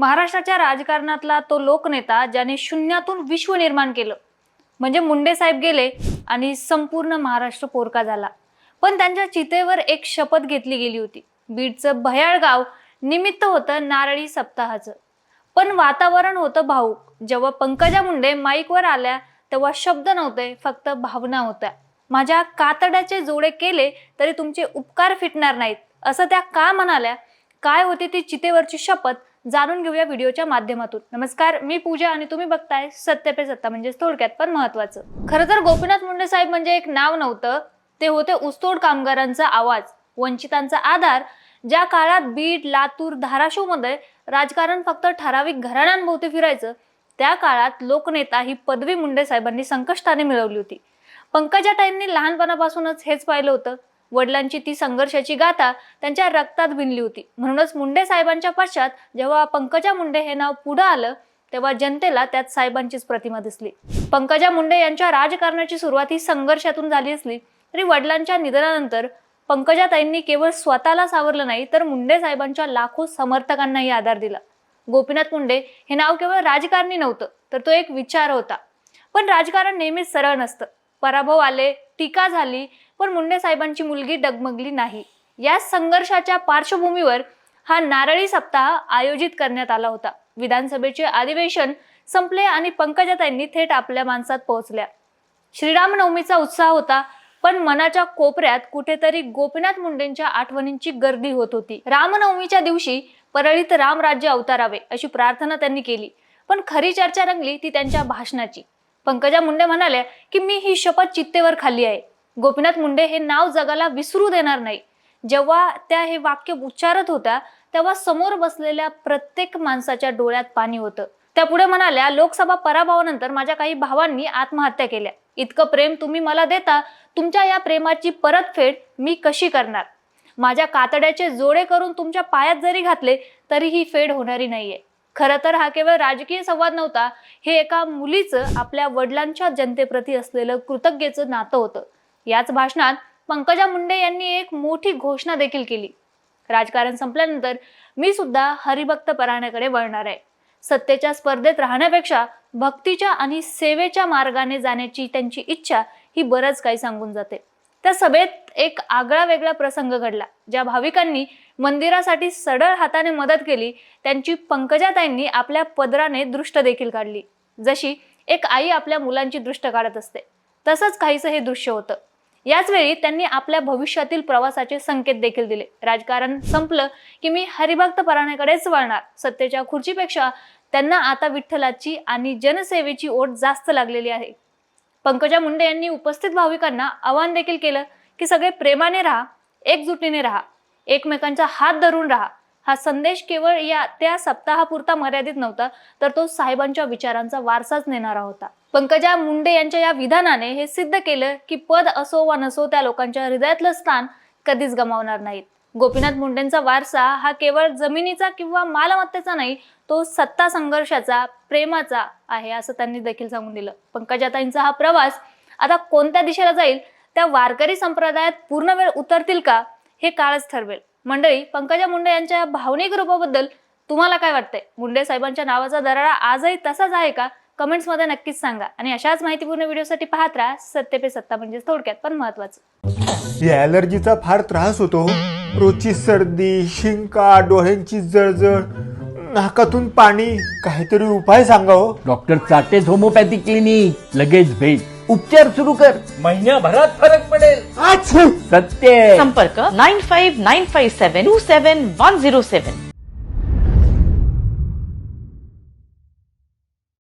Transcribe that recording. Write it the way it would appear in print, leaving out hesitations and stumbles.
महाराष्ट्राच्या राजकारणातला तो लोकनेता ज्याने शून्यातून विश्व निर्माण केलं म्हणजे मुंडे साहेब गेले आणि संपूर्ण महाराष्ट्र पोरका झाला। पण त्यांच्या चितेवर एक शपथ घेतली गेली होती। बीडचं भयाळ गाव निमित्त होतं नारळी सप्ताहाचं, पण वातावरण होतं भावूक। जेव्हा पंकजा मुंडे माईकवर आल्या तेव्हा शब्द नव्हते, फक्त भावना होत्या। माझ्या कातड्याचे जोडे केले तरी तुमचे उपकार फिटणार नाहीत, असं त्या का म्हणाल्या? काय होती ती चितेवरची शपथ, जाणून घेऊया व्हिडिओच्या माध्यमातून। नमस्कार, मी पूजा आणि तुम्ही बघताय सत्य पे सत्ता, म्हणजे थोडक्यात पण महत्त्वाचं। खरं तर गोपीनाथ मुंडे साहेब म्हणजे एक नाव नव्हतं, ते होते ऊसतोड कामगारांचा आवाज, वंचितांचा आधार। ज्या काळात बीड, लातूर, धाराशिव मध्ये राजकारण फक्त ठराविक घराण्यांभोवती फिरायचं, त्या काळात लोकनेता ही पदवी मुंडे साहेबांनी संकष्टाने मिळवली होती। पंकजाताईंनी लहानपणापासूनच हेच पाहिलं होतं। वडिलांची ती संघर्षाची गाथा त्यांच्या रक्तात भिनली होती। म्हणूनच मुंडे साहेबांच्या पश्चात जेव्हा पंकजा मुंडे हे नाव पुढे आलं तेव्हा जनतेला त्यात साहेबांचीच प्रतिमा दिसली। पंकजा मुंडे यांच्या राजकारणाची सुरुवात ही संघर्षातून झाली असली तरी वडिलांच्या निधनानंतर पंकजाताईंनी केवळ स्वतःला सावरलं नाही, तर मुंडे साहेबांच्या लाखो समर्थकांनाही आधार दिला। गोपीनाथ मुंडे हे नाव केवळ राजकारणी नव्हतं, तर तो एक विचार होता। पण राजकारण नेहमीच सरळ नसतं। पराभव आले, टीका झाली, पण मुंडे साहेबांची मुलगी डगमगली नाही। या संघर्षाच्या पार्श्वभूमीवर हा नारळी सप्ताह आयोजित करण्यात आला होता। विधानसभेचे अधिवेशन संपले आणि पंकजाताईंनी थेट आपल्या माणसात पोहोचल्या। श्रीरामनवमीचा उत्साह होता, पण मनाच्या कोपऱ्यात कुठेतरी गोपीनाथ मुंडेंच्या आठवणींची गर्दी होत होती। रामनवमीच्या दिवशी परळीत रामराज्य अवतारावे अशी प्रार्थना त्यांनी केली, पण खरी चर्चा रंगली ती त्यांच्या भाषणाची। पंकजा मुंडे म्हणाल्या की मी ही शपथ चित्तेवर खाल्ली आहे। गोपीनाथ मुंडे हे नाव जगाला विसरू देणार नाही। जेव्हा त्या हे वाक्य उच्चारत होत्या तेव्हा समोर बसलेल्या प्रत्येक माणसाच्या डोळ्यात पाणी होतं। त्या पुढे म्हणाल्या, लोकसभा पराभवानंतर माझ्या काही भावांनी आत्महत्या केल्या। इतकं प्रेम तुम्ही मला देता, तुमच्या या प्रेमाची परतफेड मी कशी करणार? माझ्या कातड्याचे जोडे करून तुमच्या पायात जरी घातले तरी ही फेड होणारी नाहीये। खरं तर हा केवळ राजकीय संवाद नव्हता, हे एका मुलीचं आपल्या वडिलांच्या जनतेप्रती असलेलं कृतज्ञतेचं नातं होतं। याच भाषणात पंकजा मुंडे यांनी एक मोठी घोषणा देखील केली। राजकारण संपल्यानंतर मी सुद्धा हरिभक्त परायणाकडे वळणार आहे। सत्तेच्या स्पर्धेत राहण्यापेक्षा भक्तीच्या आणि सेवेच्या मार्गाने जाण्याची त्यांची इच्छा ही बरंच काही सांगून जाते। त्या सभेत एक आगळा वेगळा प्रसंग घडला। ज्या भाविकांनी मंदिरासाठी सढळ हाताने मदत केली त्यांची पंकजाताईंनी आपल्या पदराने दृष्ट देखील काढली। जशी एक आई आपल्या मुलांची दृष्ट काढत असते, तसंच काहीसं हे दृश्य होतं। याच वेळी त्यांनी आपल्या भविष्यातील प्रवासाचे संकेत देखील दिले। राजकारण संपलं की मी हरिभक्त परायणाकडेच वळणार। सत्तेच्या खुर्चीपेक्षा त्यांना आता विठ्ठलाची आणि जनसेवेची ओढ जास्त लागलेली आहे। पंकजा मुंडे यांनी उपस्थित भाविकांना आवाहन देखील केलं की सगळे प्रेमाने राहा, एकजुटीने राहा, एकमेकांचा हात धरून राहा। हा संदेश केवळ त्या सप्ताहापुरता मर्यादित नव्हता, तर तो साहेबांच्या विचारांचा वारसाच नेणारा होता। पंकजा मुंडे यांच्या या विधानाने हे सिद्ध केलं की पद असो वा नसो, त्या लोकांच्या हृदयातलं स्थान कधीच गमावणार नाहीत। गोपीनाथ मुंडेंचा वारसा हा केवळ जमिनीचा किंवा मालमत्तेचा नाही, तो सत्ता संघर्षाचा, प्रेमाचा आहे, असं त्यांनी देखील सांगून दिलं। पंकजाताईंचा हा प्रवास आता कोणत्या दिशेला जाईल, त्या वारकरी संप्रदायात पूर्ण वेळ उतरतील का, हे काळच ठरवेल। मंडळी, पंकजा मुंडे यांच्या या भावनिक रूपाबद्दल तुम्हाला काय वाटतंय? मुंडे साहेबांच्या नावाचा दरारा आजही तसाच आहे का? कमेंट्स मध्ये नक्कीच सांगा आणि अशाच माहितीपूर्ण व्हिडिओसाठी पाहत राहा सत्य पे सत्ता, म्हणजे थोडक्यात पण महत्त्वाचं। या ॲलर्जीचा फार त्रास होतो। रोजची सर्दी, शिंका, डोळ्यांची जळजळ, नाकातून पाणी, काहीतरी उपाय सांगा हो। डॉक्टर चाटेज होमिओपॅथी क्लिनिक, लगेच भेट, उपचार सुरू कर, महिन्याभरात फरक पडेल। अच्छा, सत्य। संपर्क 9595727107